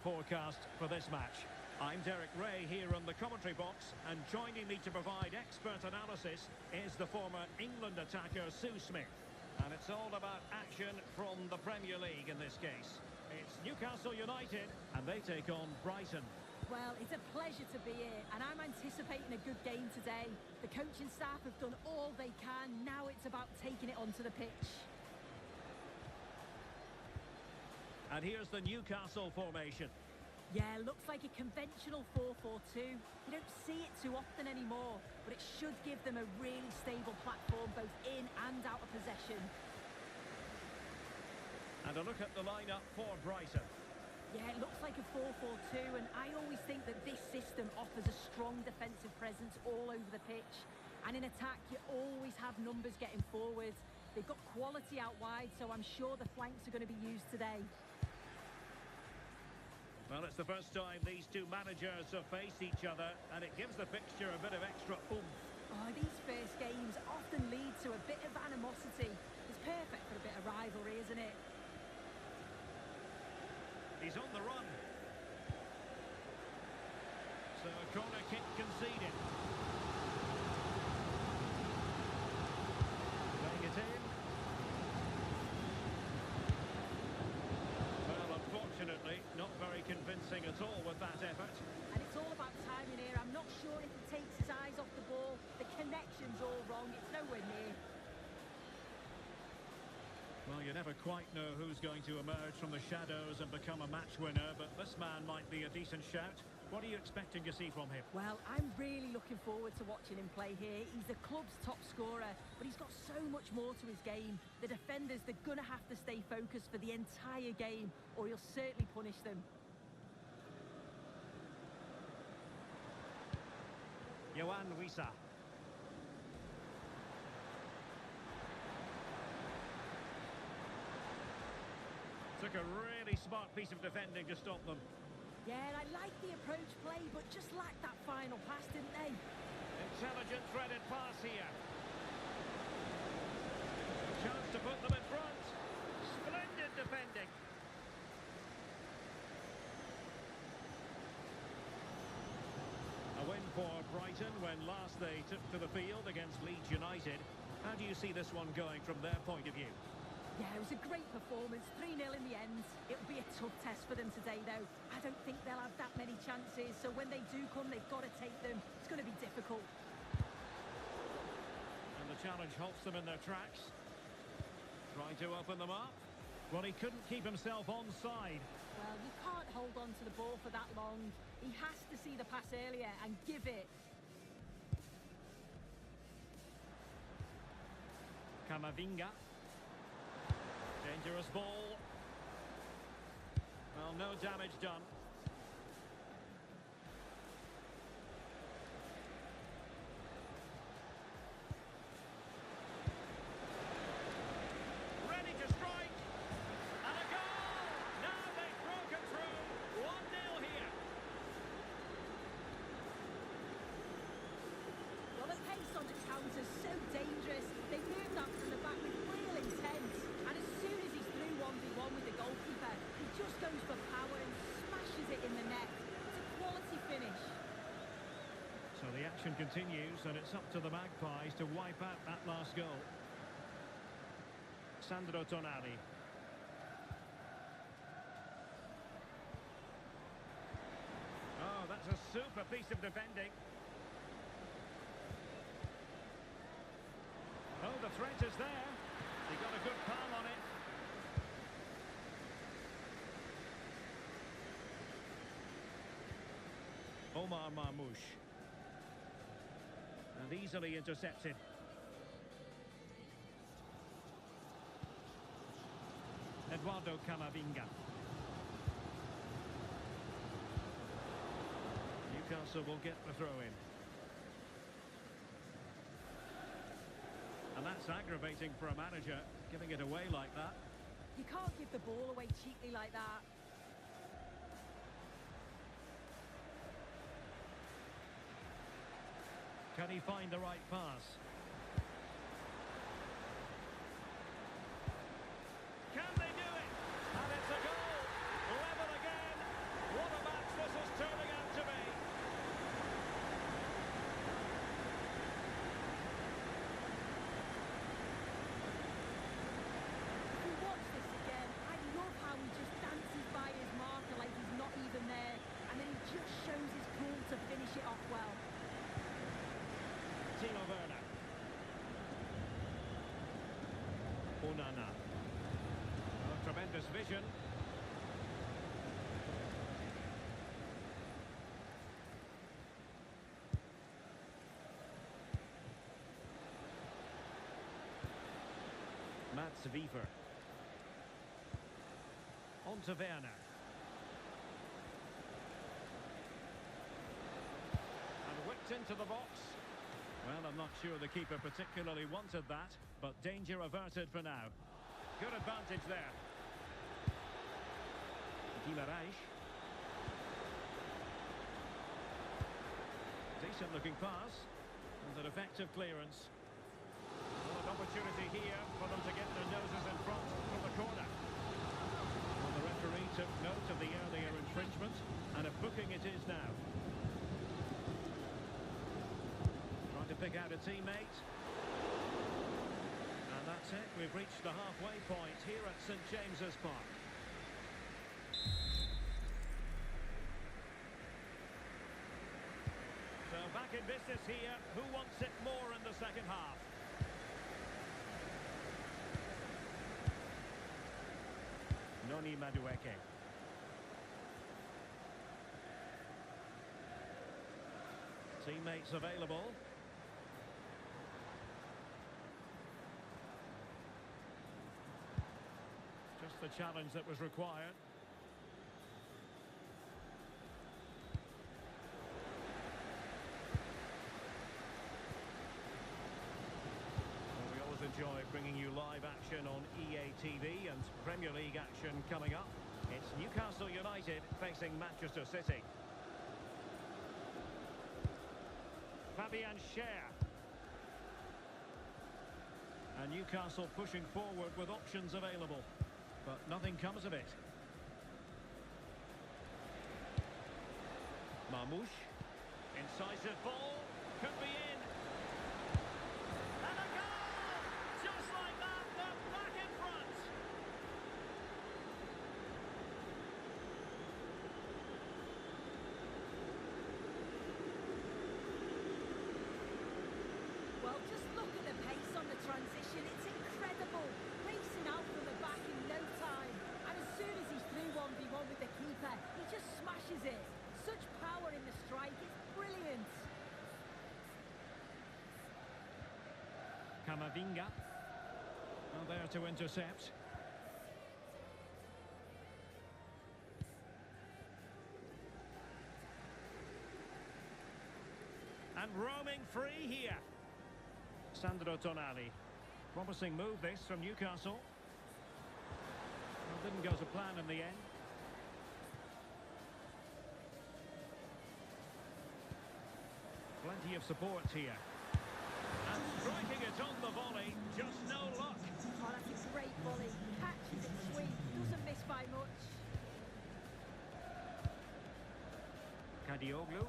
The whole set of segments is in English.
Forecast for this match. I'm Derek Ray here on the commentary box, and joining me to provide expert analysis is the former England attacker Sue Smith. And it's all about action from the Premier League in this case. It's Newcastle United, and they take on Brighton. Well, it's a pleasure to be here, and I'm anticipating a good game today. The coaching staff have done all they can. Now it's about taking it onto the pitch. And here's the Newcastle formation. Yeah, looks like a conventional 4-4-2. You don't see it too often anymore, but it should give them a really stable platform both in and out of possession. And a look at the lineup for Brighton. Yeah, it looks like a 4-4-2, and I always think that this system offers a strong defensive presence all over the pitch. And in attack, you always have numbers getting forward. They've got quality out wide, so I'm sure the flanks are going to be used today. Well, it's the first time these two managers have faced each other, and it gives the fixture a bit of extra oomph. Oh, these first games often lead to a bit of animosity. It's perfect for a bit of rivalry, isn't it? He's on the run. So a corner kick conceded. Playing it in. Well, unfortunately, not very convincing at all with that effort. And it's all about timing here. I'm not sure if he takes his eyes off the ball. The connection's all wrong. It's nowhere near. Well, you never quite know who's going to emerge from the shadows and become a match winner, but this man might be a decent shout. What are you expecting to see from him? Well, I'm really looking forward to watching him play here. He's the club's top scorer, but he's got so much more to his game. The defenders, they're going to have to stay focused for the entire game, or he'll certainly punish them. Yohan Wissa. Took a really smart piece of defending to stop them. Yeah, I like the approach play, but just lacked that final pass, didn't they? Intelligent threaded pass here. Chance to put them in front. Splendid defending. A win for Brighton when last they took to the field against Leeds United. How do you see this one going from their point of view? Yeah, it was a great performance, 3-0 in the end. It'll be a tough test for them today, though. I don't think they'll have that many chances, so when they do come, they've got to take them. It's going to be difficult. And the challenge halts them in their tracks. Trying to open them up. Well, he couldn't keep himself onside. Well, you can't hold on to the ball for that long. He has to see the pass earlier and give it. Camavinga. Dangerous ball. Well, no damage done. Ready to strike. And a goal! Now they've broken through. 1-0 here. Well, the pace on the counter's so dangerous. They moved up from the back with real intent. And as soon as he's through 1v1 with the goalkeeper, he just goes for power and smashes it in the net. It's a quality finish. So the action continues, and it's up to the Magpies to wipe out that last goal. Sandro Tonali. Oh, that's a super piece of defending. Oh, the threat is there. He got a good palm on it. Omar Marmoush. And easily intercepted. Eduardo Camavinga. Newcastle will get the throw in. And that's aggravating for a manager, giving it away like that. You can't give the ball away cheaply like that. Can he find the right pass? Can they do it? And it's a goal! Level again! Zwiever. On to Werner. And whipped into the box. Well, I'm not sure the keeper particularly wanted that, but danger averted for now. Good advantage there. Guimaraes. Decent looking pass. And an effective clearance. Well, an opportunity here for them to get their noses in front from the corner. Well, the referee took note of the earlier infringement, and a booking it is now. Trying to pick out a teammate. And that's it. We've reached the halfway point here at St James's Park. So back in business here. Who wants it more in the second half? Noni Madueke. Teammates available. Just the challenge that was required. Enjoy bringing you live action on EA TV and Premier League action coming up. It's Newcastle United facing Manchester City. Fabian Schär. And Newcastle pushing forward with options available, but nothing comes of it. Marmoush. Incisive ball. Could be in. Transition, it's incredible, racing out from the back in no time, and as soon as he's through 1v1 with the keeper, he just smashes it. Such power in the strike, it's brilliant. Camavinga, well, there to intercept. And roaming free here. Sandro Tonali. Promising move this from Newcastle. Well, didn't go to plan in the end. Plenty of support here. And striking it on the volley, just no luck. Oh, that's a great volley. Catches it sweet, doesn't miss by much. Kadioglu.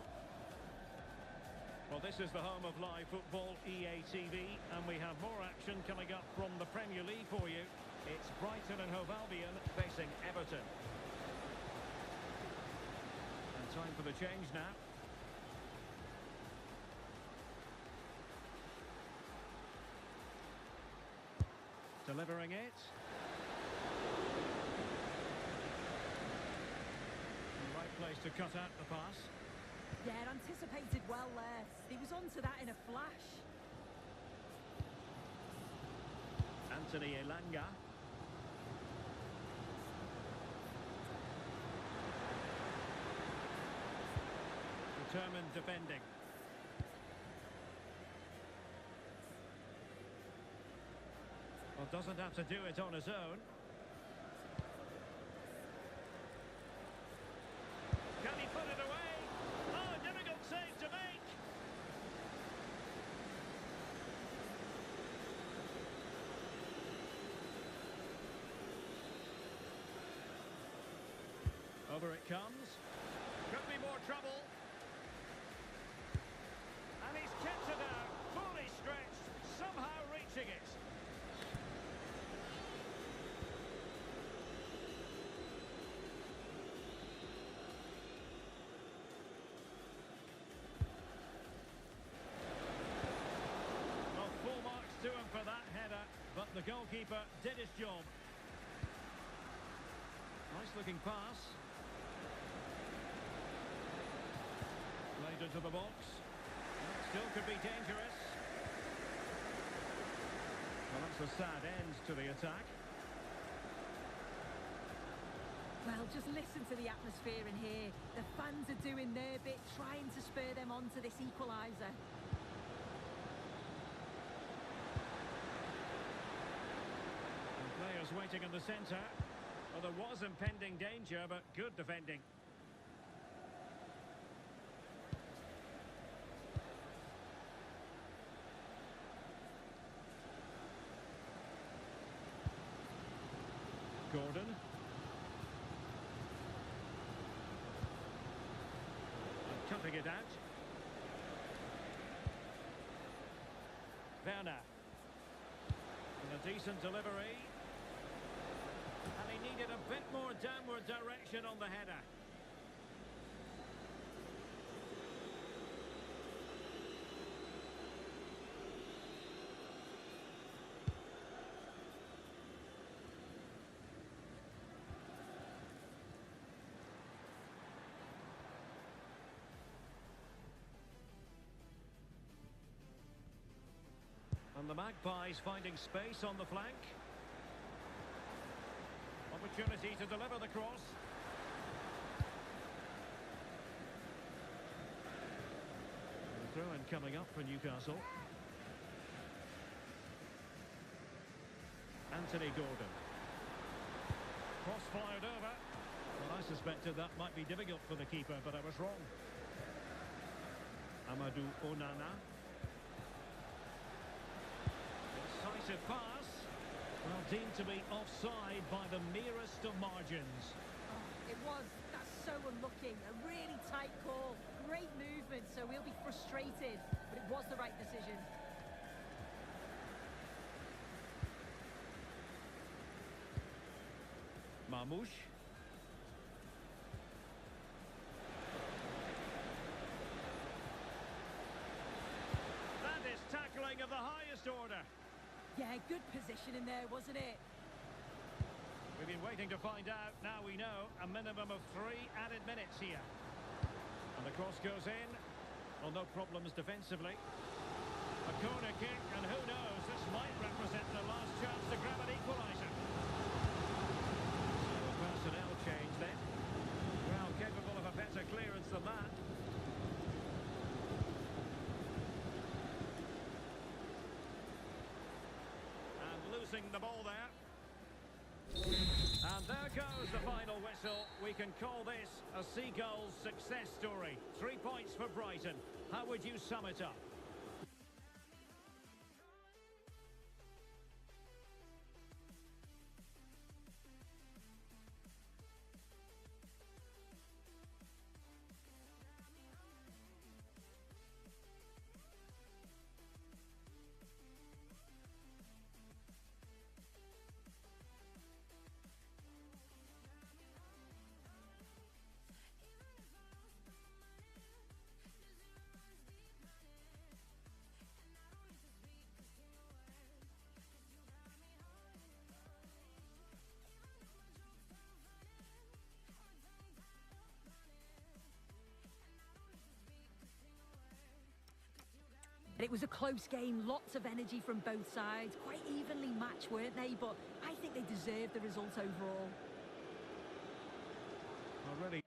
Well, this is the home of live football, EA TV, and we have more action coming up from the Premier League for you. It's Brighton and Hove Albion facing Everton. And time for the change now. Delivering it. The right place to cut out the pass. Yeah, anticipated well there. He was onto that in a flash. Anthony Elanga. Determined defending. Well, doesn't have to do it on his own. Can he put it away? Oh, difficult save to make. Over it comes. Could be more trouble. And he's kept it out, fully stretched, somehow reaching it. Well, full marks to him for that header, but the goalkeeper did his job. Nice looking pass. Played into the box. Still could be dangerous. Well, that's a sad end to the attack. Well, just listen to the atmosphere in here. The fans are doing their bit, trying to spur them on to this equaliser. Players waiting in the centre. Well, there was impending danger, but good defending. Gordon. And cutting it out. Werner. And a decent delivery. And he needed a bit more downward direction on the header. And the Magpies finding space on the flank. Opportunity to deliver the cross. Throw-in coming up for Newcastle. Anthony Gordon. Cross fired over. Well, I suspected that might be difficult for the keeper, but I was wrong. Amadou Onana. Decisive pass. Well, deemed to be offside by the merest of margins. Oh, it was. That's so unlucky. A really tight call. Great movement, so he'll be frustrated. But it was the right decision. Marmoush. That is tackling of the highest order. Yeah, good position in there, wasn't it? We've been waiting to find out. Now we know a minimum of 3 added minutes here. And the cross goes in. Well, no problems defensively. A corner kick, and who knows, this might represent the last chance to grab an equaliser. So a personnel change then. Well, capable of a better clearance than that. Losing the ball there. And there goes the final whistle. We can call this a Seagulls success story. 3 points for Brighton. How would you sum it up? It was a close game, lots of energy from both sides, quite evenly matched, weren't they? But I think they deserved the result overall. Already.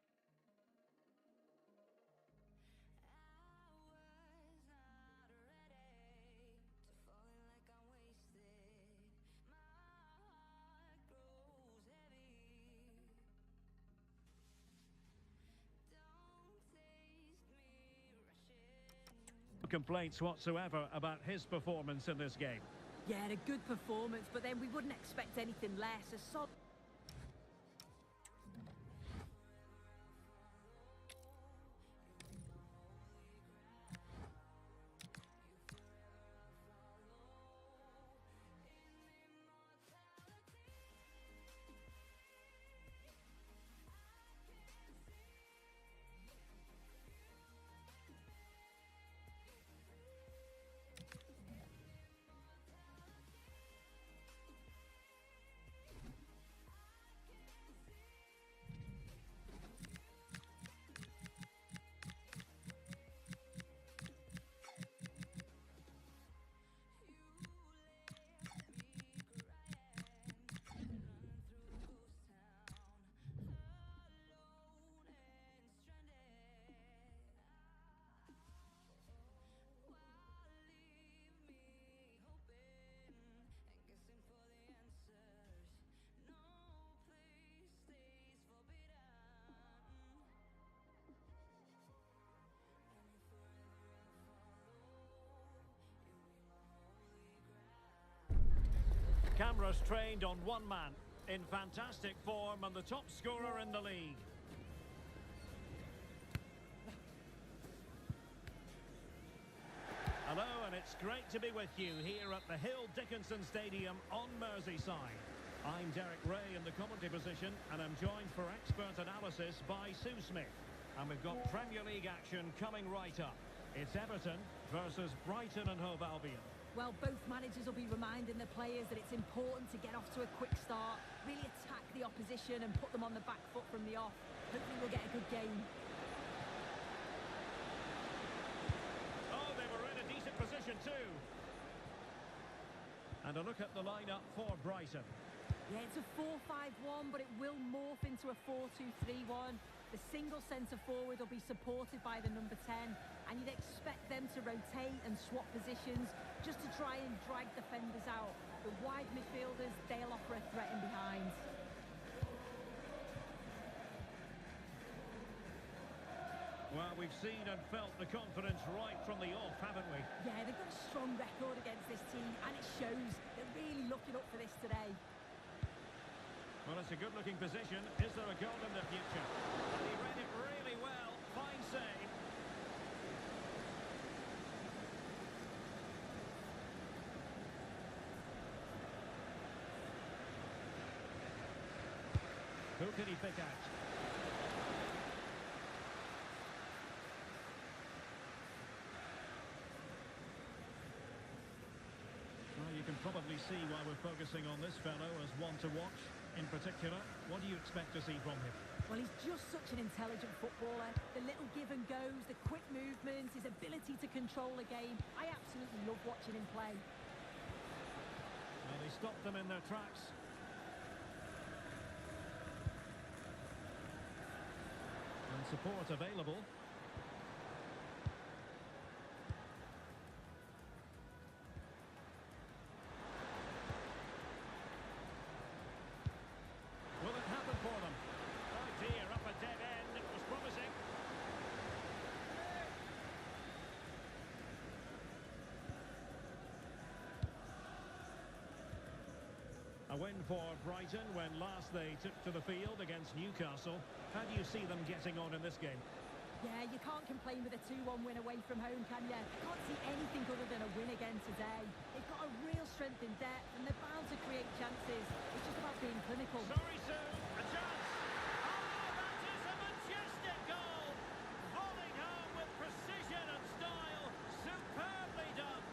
Complaints whatsoever about his performance in this game. Yeah, a good performance, but then we wouldn't expect anything less. A solid. cameras trained on one man, in fantastic form and the top scorer in the league. Hello, and it's great to be with you here at the Hill Dickinson Stadium on Merseyside. I'm Derek Ray in the commentary position, and I'm joined for expert analysis by Sue Smith. And we've got Premier League action coming right up. It's Everton versus Brighton and Hove Albion. Well, both managers will be reminding the players that it's important to get off to a quick start, really attack the opposition and put them on the back foot from the off. Hopefully we'll get a good game. Oh, they were in a decent position too. And a look at the lineup for Brighton. Yeah, it's a 4-5-1, but it will morph into a 4-2-3-1. The single centre-forward will be supported by the number 10, and you'd expect them to rotate and swap positions just to try and drag defenders out. The wide midfielders, they'll offer a threat in behind. Well, we've seen and felt the confidence right from the off, haven't we? Yeah, they've got a strong record against this team, and it shows. They're really looking up for this today. Well, it's a good-looking position. Is there a goal in the future? And he read it really well. Fine save. Who can he pick out? Well, you can probably see why we're focusing on this fellow as one to watch. In particular, what do you expect to see from him? Well, he's just such an intelligent footballer. The little give and goes, the quick movements, his ability to control a game. I absolutely love watching him play. Well, he stopped them in their tracks. And support available. Will it happen for them? Oh dear, up a dead end. It was promising. A win for Brighton when last they took to the field against Newcastle. How do you see them getting on in this game? Yeah, you can't complain with a 2-1 win away from home, can you? Can't see anything other than a win again today. They've got a real strength in depth, and they're bound to create chances. It's just about being clinical. Sorry, Sue. A chance. Oh, that is a majestic goal. Volleyed home with precision and style. Superbly done.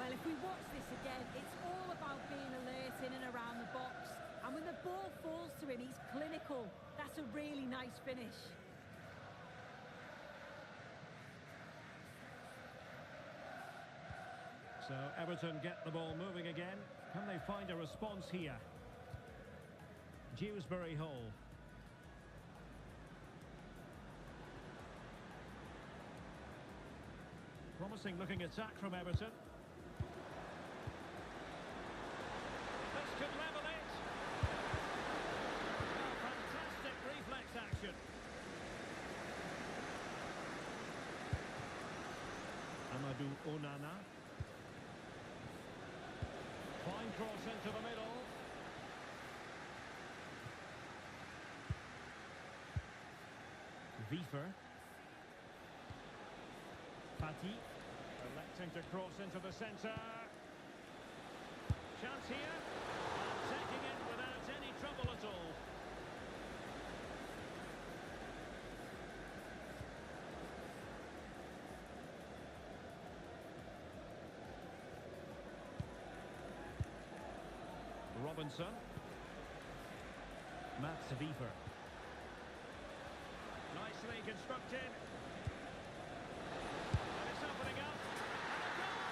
Well, if we watch this again, it's all about being alert in and around the box. And when the ball falls to him, he's clinical. That's a really nice finish. So Everton get the ball moving again. Can they find a response here? Dewsbury Hall. Promising looking attack from Everton. This could level it. Oh, fantastic reflex action. Amadou Onana. Fine cross into the middle. Wiefer. Fati. Electing to cross into the centre. Chance here. And taking it without any trouble at all. Robinson. Mats Wiefer. Nicely constructed. And it's opening up. And a goal!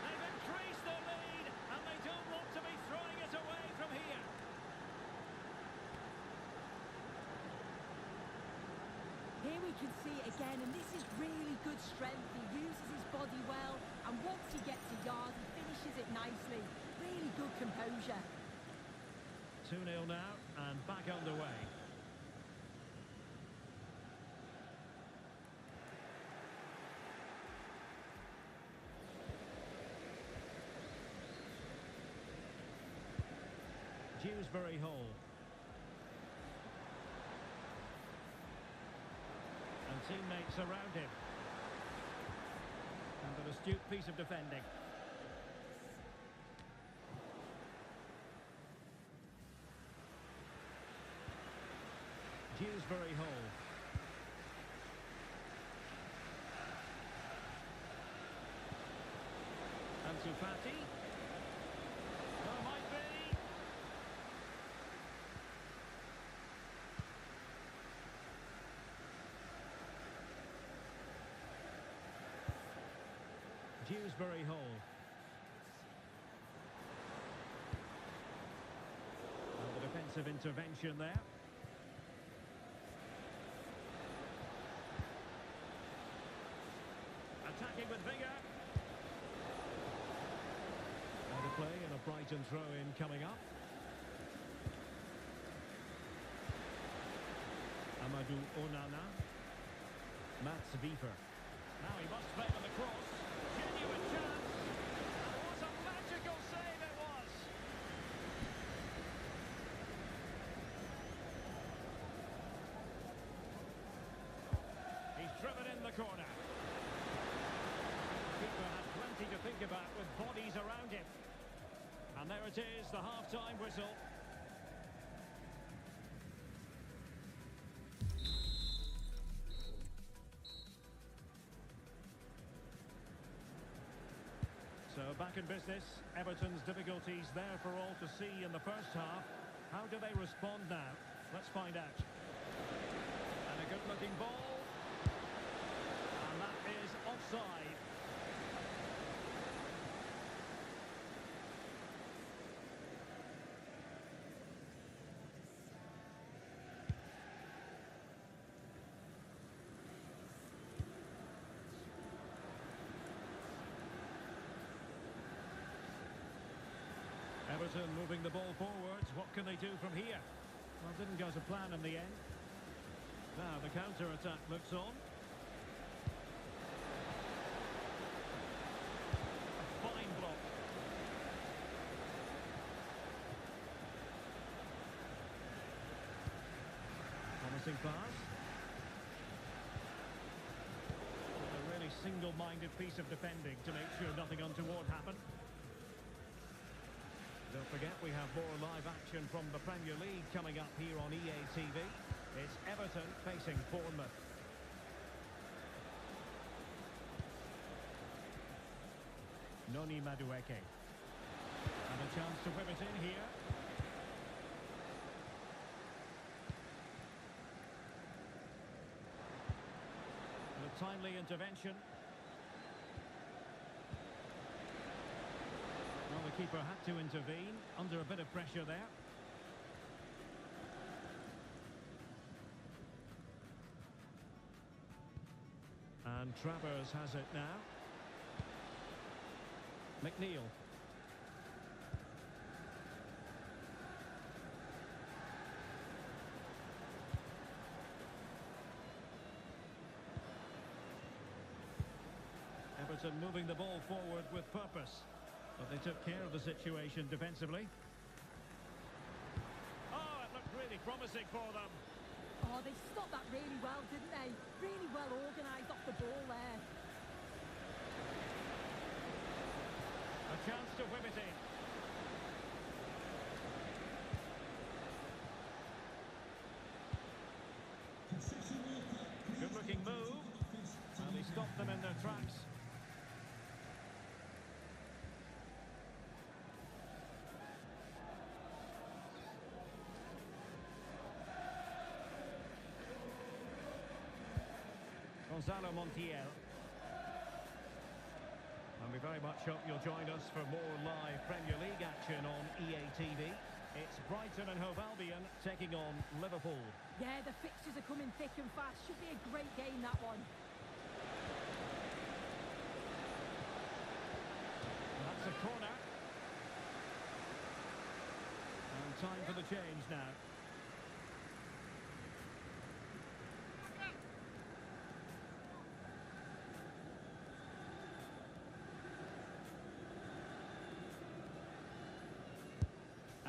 They've increased their lead, and they don't want to be throwing it away from here. Here we can see it again, and this is really good strength. He uses his body well, and once he gets a yard, he finishes it nicely. Really good composure. 2-0 now, and back underway. Dewsbury Hall. And teammates around him. And an astute piece of defending. Dewsbury Hall. Ansu Fati. Oh, might be. Dewsbury Hall. And the defensive intervention there. Attacking with vigour. And a play and a Brighton throw-in coming up. Amadou Onana. Mats Wiefer. Now he must play with the cross. Genuine chance. And what a magical save it was. He's driven in the corner. Keeper had plenty to think about with bodies around him. And there it is, the half-time whistle. So back in business, Everton's difficulties there for all to see in the first half. How do they respond now? Let's find out. And a good-looking ball. And that is offside. Everton moving the ball forwards. What can they do from here? Well, didn't go to plan in the end. Now the counter-attack looks on. A fine block. Promising pass. A really single-minded piece of defending to make sure nothing untoward happened. Don't forget, we have more live action from the Premier League coming up here on EA TV. It's Everton facing Bournemouth. Noni Madueke. And a chance to whip it in here. And a timely intervention. Well, the keeper had to intervene, under a bit of pressure there. And Travers has it now. McNeil. Everton moving the ball forward with purpose. But they took care of the situation defensively. Oh, it looked really promising for them. Oh, they stopped that really well, didn't they? Really well organised off the ball there. A chance to whip it in. Good-looking move. And he stopped them in their tracks. Gonzalo Montiel. And we very much hope you'll join us for more live Premier League action on EA TV. It's Brighton and Hove Albion taking on Liverpool. Yeah, the fixtures are coming thick and fast. Should be a great game, that one. That's a corner. And time for the change now.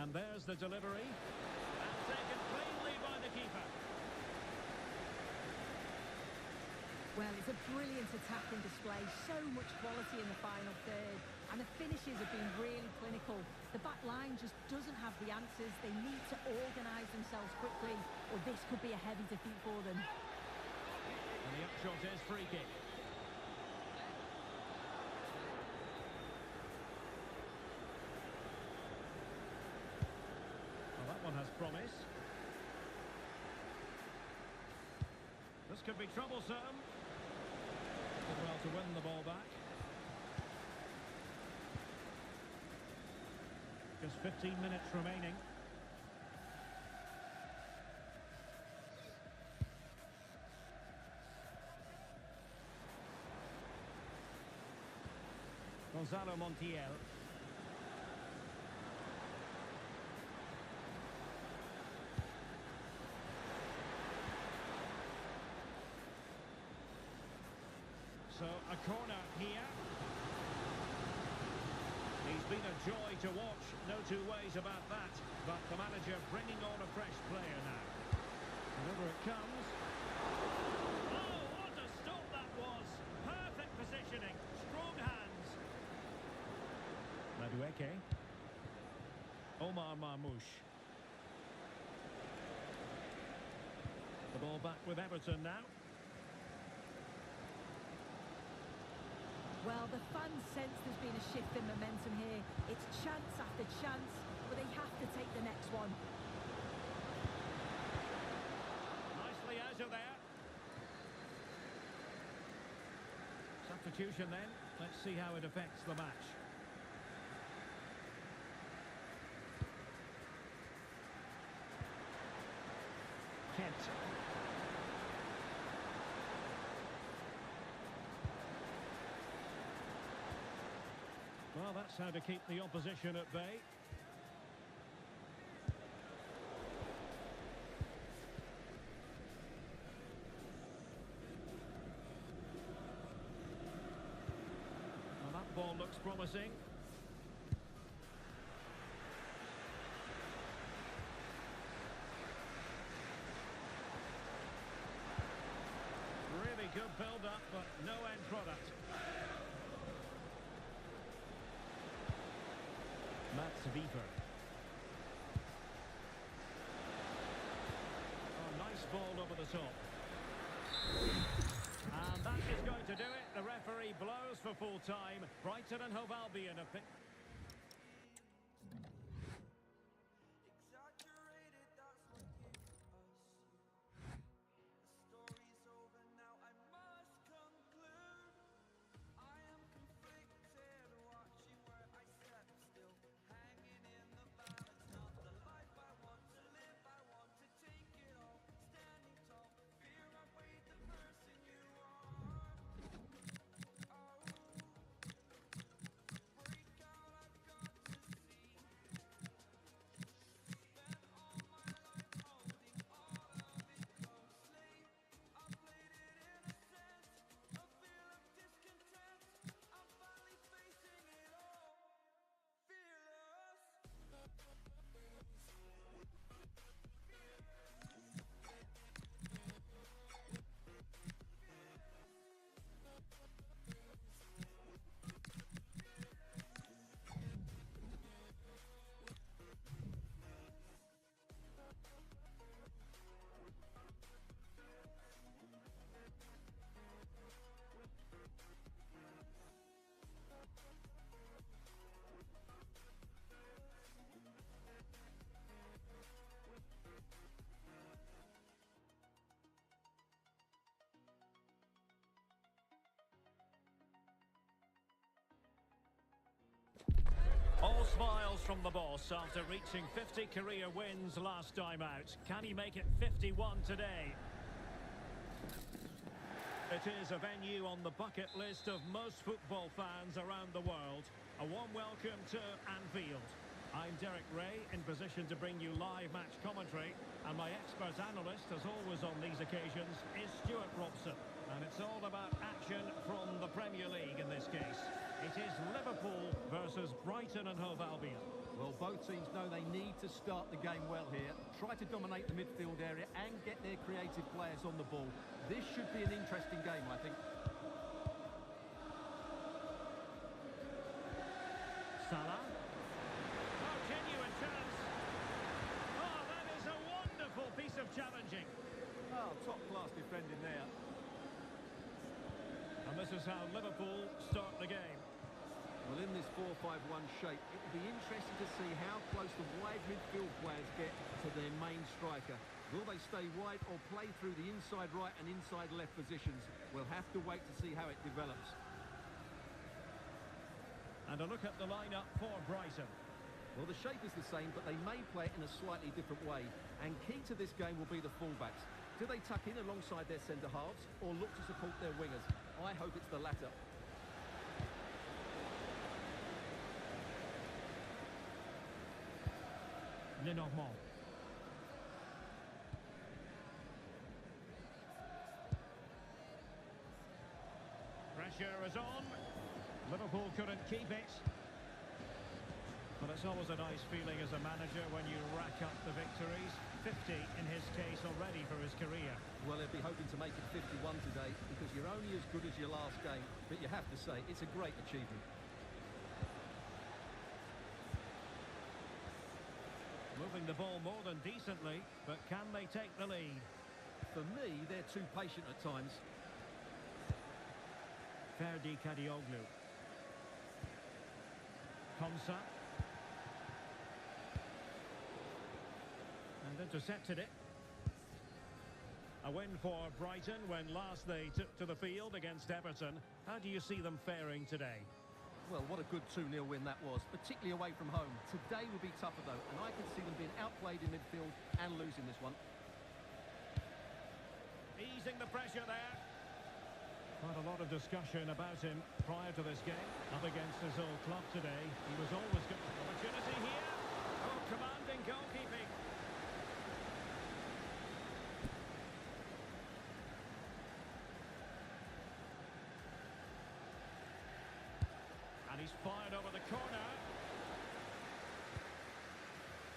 And there's the delivery. And taken cleanly by the keeper. Well, it's a brilliant attacking display. So much quality in the final third. And the finishes have been really clinical. The back line just doesn't have the answers. They need to organise themselves quickly, or this could be a heavy defeat for them. And the upshot is free kick. Well, that one has promise. This could be troublesome. Did well to win the ball back. Just 15 minutes remaining. Gonzalo Montiel. So a corner here. He's been a joy to watch, no two ways about that. But the manager bringing on a fresh player now. And over it comes. Oh, what a stop that was! Perfect positioning, strong hands. Madueke. Omar Marmoush. The ball back with Everton now. Well, the fans sense there's been a shift in momentum here. It's chance after chance, but they have to take the next one. Nicely out of there. Substitution then. Let's see how it affects the match. Kent. Well, that's how to keep the opposition at bay. Well, that ball looks promising. Really good build-up, but no end product. Mats Wiever. Oh, nice ball over the top. And that is going to do it. The referee blows for full time. Brighton and Hove Albion have picked. All smiles from the boss after reaching 50 career wins last time out. Can he make it 51 today? It is a venue on the bucket list of most football fans around the world. A warm welcome to Anfield. I'm Derek Ray, in position to bring you live match commentary, and my expert analyst, as always on these occasions, is Stuart Robson. And it's all about action from the Premier League in this case. It is Liverpool versus Brighton and Hove Albion. Well, both Both teams know they need to start the game well here. Try to dominate the midfield area and get their creative players on the ball. This should be an interesting game, I think. Salah. Oh, genuine chance. Oh, that is a wonderful piece of challenging. Oh, top-class defending there. And this is how Liverpool start the game. Well, in this 4-5-1 shape, it will be interesting to see how close the wide midfield players get to their main striker. Will they stay wide or play through the inside right and inside left positions? We'll have to wait to see how it develops. And a look at the lineup for Brighton. Well, the shape is the same, but they may play it in a slightly different way. And key to this game will be the fullbacks. Do they tuck in alongside their centre-halves or look to support their wingers? I hope it's the latter. Lenormand. Pressure is on. Liverpool couldn't keep it. But it's always a nice feeling as a manager when you rack up the victories. 50 in his case already for his career. Well, he'll be hoping to make it 51 today because you're only as good as your last game. But you have to say, it's a great achievement. Moving the ball more than decently, but can they take the lead? For me, they're too patient at times. Ferdi Kadioglu. Konsa. And intercepted it. A win for Brighton when last they took to the field against Everton. How do you see them faring today? Well, what a good 2-0 win that was, particularly away from home. Today will be tougher, though, and I can see them being outplayed in midfield and losing this one. Easing the pressure there. Quite a lot of discussion about him prior to this game. Up against his old club today. He was always good. Opportunity here. Oh, commanding goalkeeping. And he's fired over the corner.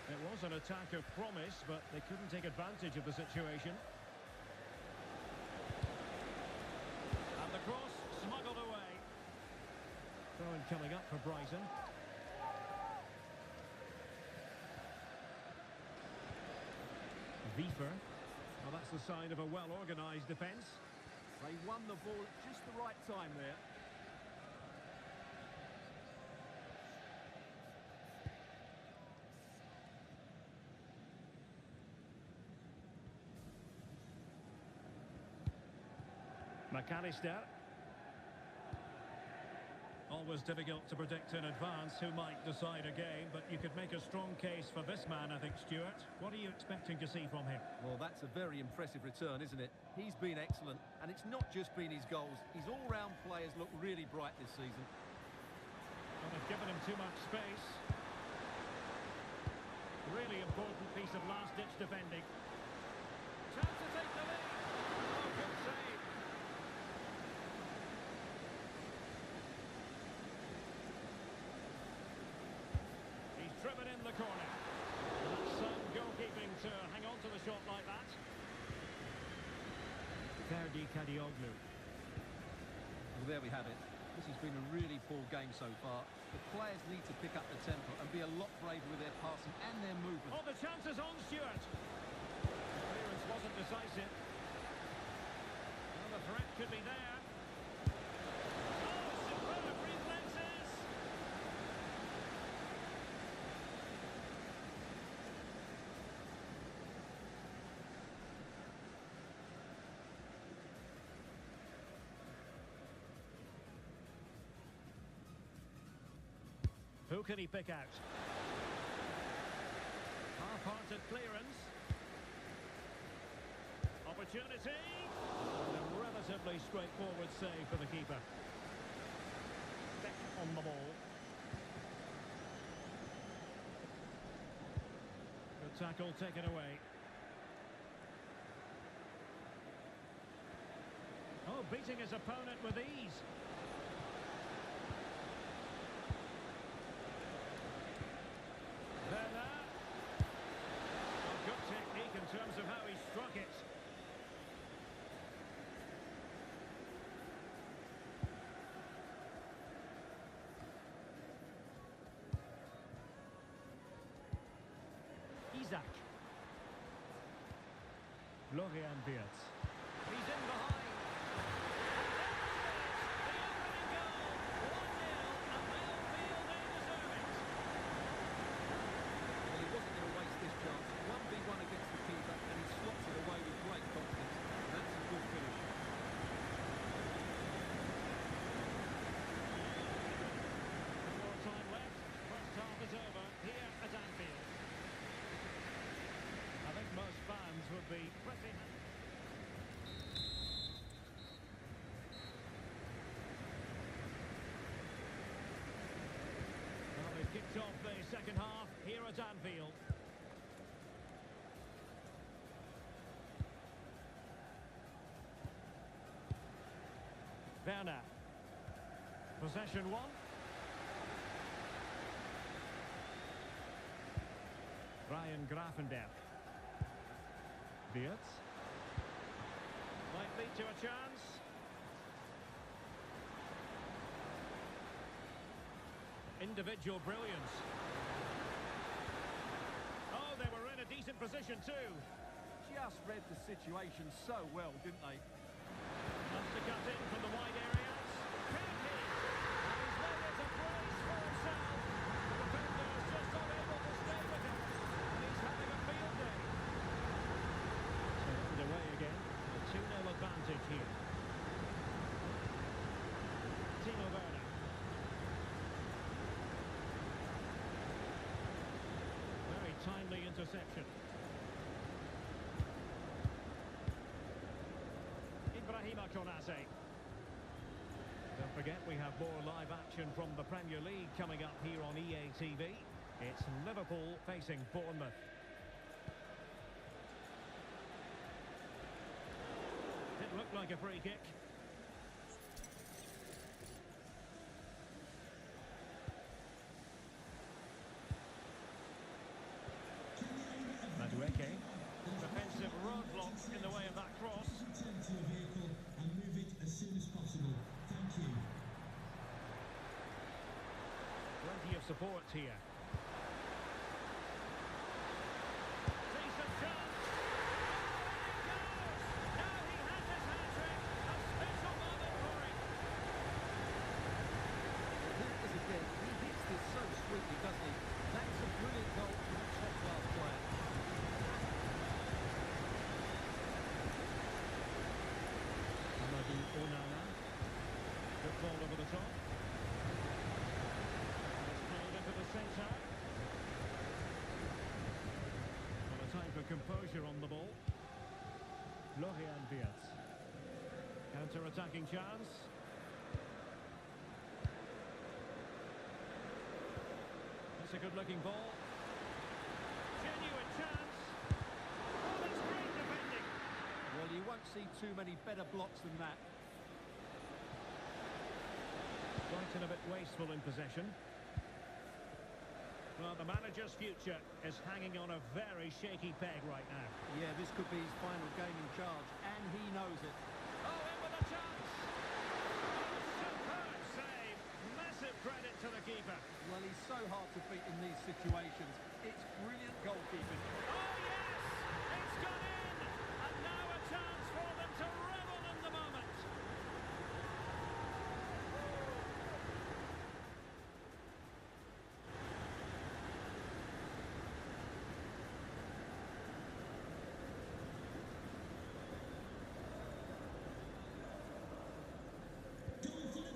It was an attack of promise, but they couldn't take advantage of the situation. And the cross smuggled away. Throw-in coming up for Brighton. Wiefer. Well, that's the sign of a well-organised defence. They won the ball at just the right time there. McAllister. Always difficult to predict in advance who might decide a game, but you could make a strong case for this man, I think, Stuart. What are you expecting to see from him? Well, that's a very impressive return, isn't it? He's been excellent, and it's not just been his goals. His all-round players look really bright this season. Well, they've given him too much space. Really important piece of last-ditch defending. Chance to take the lead. Oh, good save. He's driven in the corner. That's some goalkeeping to hang on to the shot like that. Ferdi Kadioglu. Well, there we have it. This has been a really poor game so far. The players need to pick up the tempo and be a lot braver with their passing and their movement. Oh, the chance is on, Stuart. The clearance wasn't decisive. Well, the threat could be there. Oh, superb reflexes. Who can he pick out? Half-hearted clearance. Opportunity. And a relatively straightforward save for the keeper. Beck on the ball. Good tackle taken away. Oh, beating his opponent with ease. Isak. Florian Wirtz. He's in behind. And there it is. The opening goal. 1-0, and they'll feel they deserve it. Well, he wasn't going to waste this chance. 1v1 against the keeper, and he slots it away with great confidence. That's a good finish. More time left. First half is over here at Anfield. I think most fans would be pretty happy. Well, they've kicked off the second half here at Anfield. Werner. Possession one. Brian Grafenberg. Wirtz. Might lead to a chance. Individual brilliance. Oh, they were in a decent position too. Just read the situation so well, didn't they? Wants to cut in from the wide areas. Penalty! And he's made it a brace for himself. The defender is just not able to stay with him. And he's having a field day. So underway again. A 2-0 advantage here. Timo Werner. Very timely interception. Ibrahima Konate. Don't forget we have more live action from the Premier League coming up here on EA TV. It's Liverpool facing Bournemouth. It looked like a free kick. Madueke. Defensive roadblock in the way of that cross. Return to your vehicle and move it as soon as possible. Thank you. Plenty of support here. Decent chance. Oh, and it goes! Now he has his hat-trick. A special moment for him. Here it is again. He hits this so sweetly, doesn't he? That's a brilliant goal from a top-class player. Onana. Good ball over the top. It's played into the centre. Well, a time for composure on the ball. Florian Wirtz. Counter-attacking chance. That's a good-looking ball. Genuine chance. Oh, that's great defending. Well, you won't see too many better blocks than that. Brighton a bit wasteful in possession. Well, the manager's future is hanging on a very shaky peg right now. Yeah, this could be his final game in charge, and he knows it. Oh, in with a chance! Oh, superb save! Massive credit to the keeper. Well, he's so hard to beat in these situations. It's brilliant goalkeeping. Oh, yes! It's gone in! And now a chance for them to revel in the moment.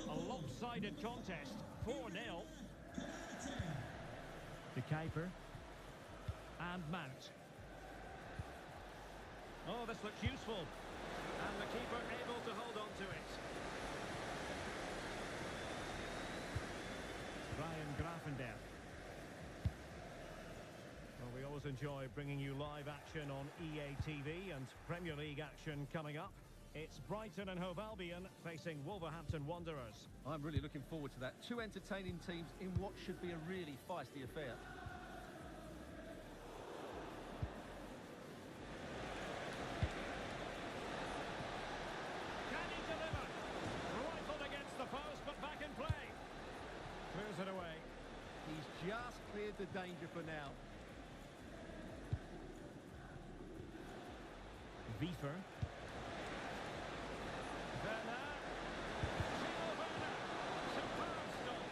A lopsided contest, 4-0. The keeper. And Mount. Oh, this looks useful. And the keeper able to hold on to it. Brian Grafenberg. Well, we always enjoy bringing you live action on EA TV and Premier League action coming up. It's Brighton and Hove Albion facing Wolverhampton Wanderers. I'm really looking forward to that. Two entertaining teams in what should be a really feisty affair. Can he deliver? Rifled against the post, but back in play. Clears it away. He's just cleared the danger for now. Wiefer. Werner. Timo Werner. Superb stop.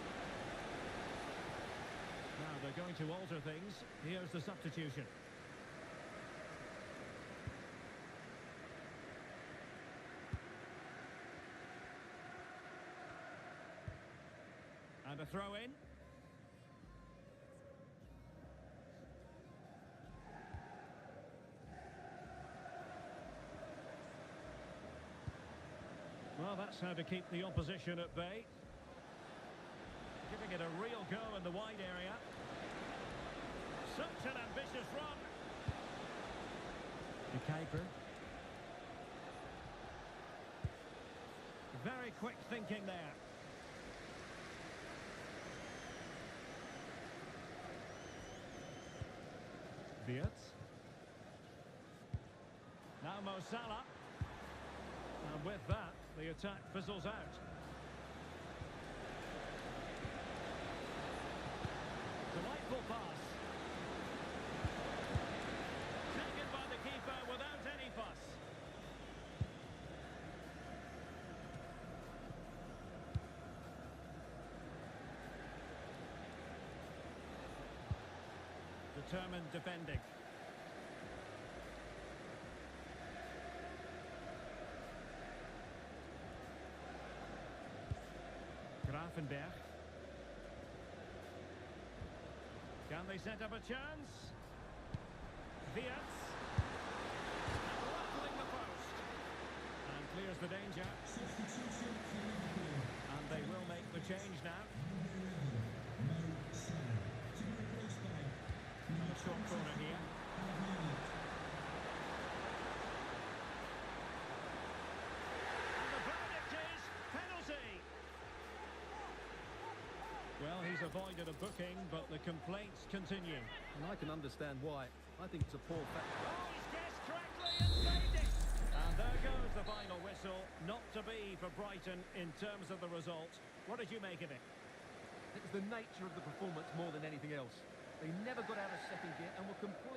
Now they're going to alter things. Here's the substitution. And a throw in. Well, that's how to keep the opposition at bay. Giving it a real go in the wide area. Such an ambitious run. The keeper. Very quick thinking there. Wirtz. Now Mo Salah. And with that, the attack fizzles out. Delightful pass. Taken by the keeper without any fuss. Determined defending. Gravenberg. Can they set up a chance? Wirtz. And rattling the post. And clears the danger. Substitution for Liverpool. And they will make the change now. Mo Salah. To be replaced by And a short corner here. And the verdict is penalty. Well, he's avoided a booking, but the complaints continue. And I can understand why. I think it's a poor Oh, he's guessed correctly and saved it. And there goes the final whistle. Not to be for Brighton in terms of the result. What did you make of it? It was the nature of the performance more than anything else. They never got out of second gear and were completely